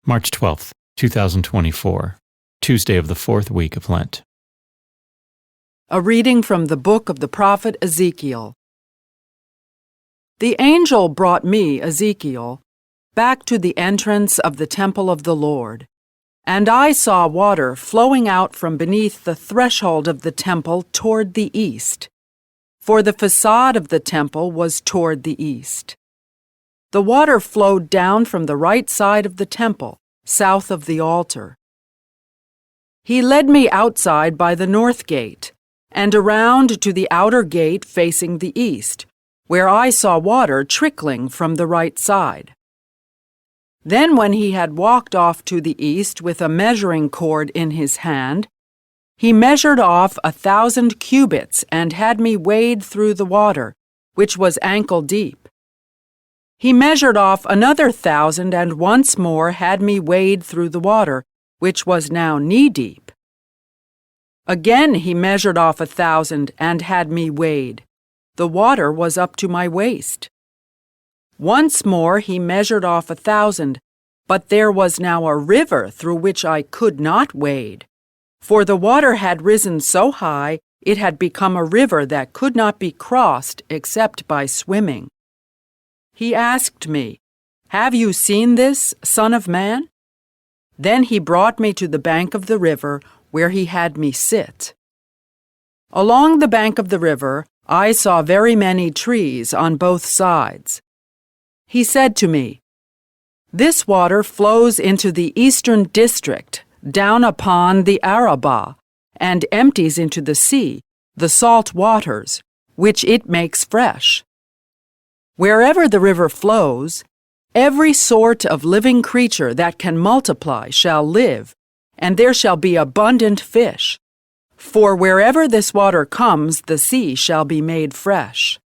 March 12th, 2024, Tuesday of the fourth week of Lent. A reading from the book of the prophet Ezekiel. The angel brought me, Ezekiel, back to the entrance of the temple of the Lord, and I saw water flowing out from beneath the threshold of the temple toward the east, for the facade of the temple was toward the east. The water flowed down from the right side of the temple, south of the altar. He led me outside by the north gate, and around to the outer gate facing the east, where I saw water trickling from the right side. Then when he had walked off to the east with a measuring cord in his hand, he measured off 1,000 cubits and had me wade through the water, which was ankle deep. He measured off another 1,000 and once more had me wade through the water, which was now knee-deep. Again he measured off 1,000 and had me wade. The water was up to my waist. Once more he measured off 1,000, but there was now a river through which I could not wade, for the water had risen so high it had become a river that could not be crossed except by swimming. He asked me, "Have you seen this, Son of Man?" Then he brought me to the bank of the river, where he had me sit. Along the bank of the river, I saw very many trees on both sides. He said to me, "This water flows into the eastern district, down upon the Arabah, and empties into the sea, the salt waters, which it makes fresh. Wherever the river flows, every sort of living creature that can multiply shall live, and there shall be abundant fish. For wherever this water comes, the sea shall be made fresh.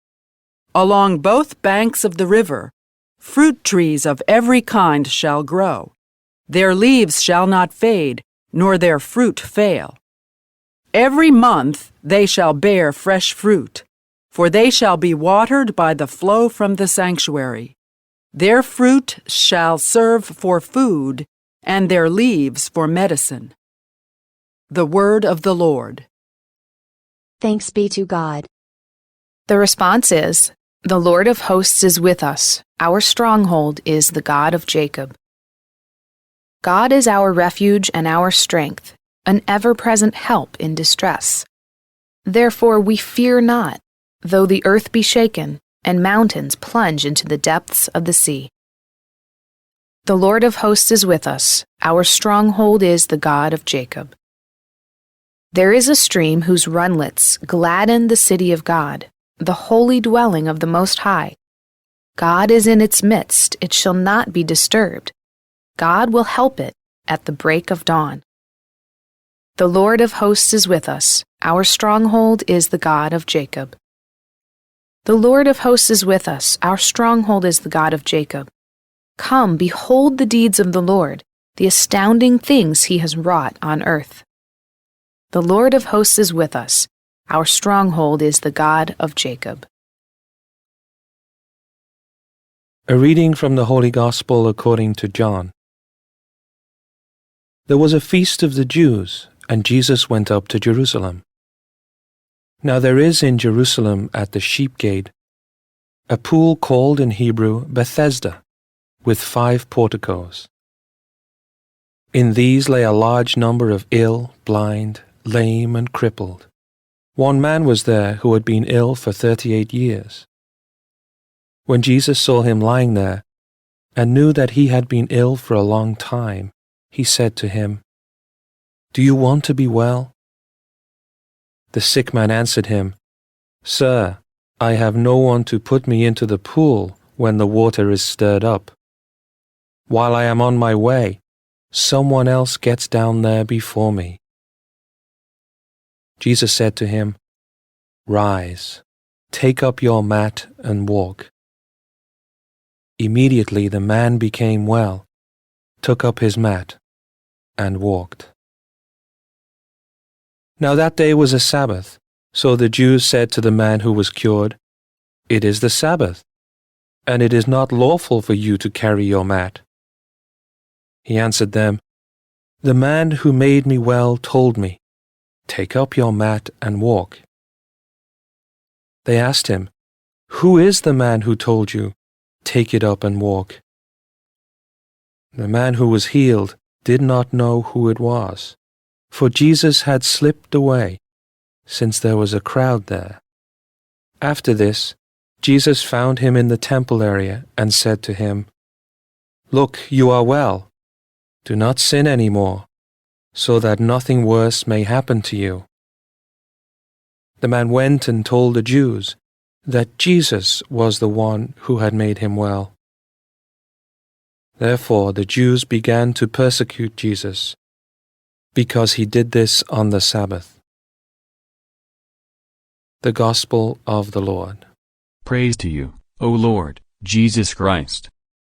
Along both banks of the river, fruit trees of every kind shall grow. Their leaves shall not fade, nor their fruit fail. Every month they shall bear fresh fruit, for they shall be watered by the flow from the sanctuary. Their fruit shall serve for food, and their leaves for medicine." The word of the Lord. Thanks be to God. The response is, "The Lord of hosts is with us. Our stronghold is the God of Jacob." God is our refuge and our strength, an ever-present help in distress. Therefore we fear not, though the earth be shaken, and mountains plunge into the depths of the sea. The Lord of hosts is with us. Our stronghold is the God of Jacob. There is a stream whose runlets gladden the city of God, the holy dwelling of the Most High. God is in its midst, it shall not be disturbed. God will help it at the break of dawn. The Lord of hosts is with us. Our stronghold is the God of Jacob. The Lord of hosts is with us. Our stronghold is the God of Jacob. Come, behold the deeds of the Lord, the astounding things he has wrought on earth. The Lord of hosts is with us. Our stronghold is the God of Jacob. A reading from the Holy Gospel according to John. There was a feast of the Jews, and Jesus went up to Jerusalem. Now there is in Jerusalem at the sheep gate a pool called in Hebrew Bethesda, with 5 porticos. In these lay a large number of ill, blind, lame, and crippled. One man was there who had been ill for 38 years. When Jesus saw him lying there, and knew that he had been ill for a long time, he said to him, "Do you want to be well?" The sick man answered him, "Sir, I have no one to put me into the pool when the water is stirred up. While I am on my way, someone else gets down there before me." Jesus said to him, "Rise, take up your mat and walk." Immediately the man became well, took up his mat, and walked. Now that day was a Sabbath, so the Jews said to the man who was cured, "It is the Sabbath, and it is not lawful for you to carry your mat." He answered them, "The man who made me well told me, 'Take up your mat and walk.'" They asked him, "Who is the man who told you, 'Take it up and walk'?" The man who was healed did not know who it was, for Jesus had slipped away, since there was a crowd there. After this, Jesus found him in the temple area and said to him, "Look, you are well. Do not sin anymore, so that nothing worse may happen to you." The man went and told the Jews that Jesus was the one who had made him well. Therefore the Jews began to persecute Jesus, because he did this on the Sabbath. The Gospel of the Lord. Praise to you, O Lord, Jesus Christ.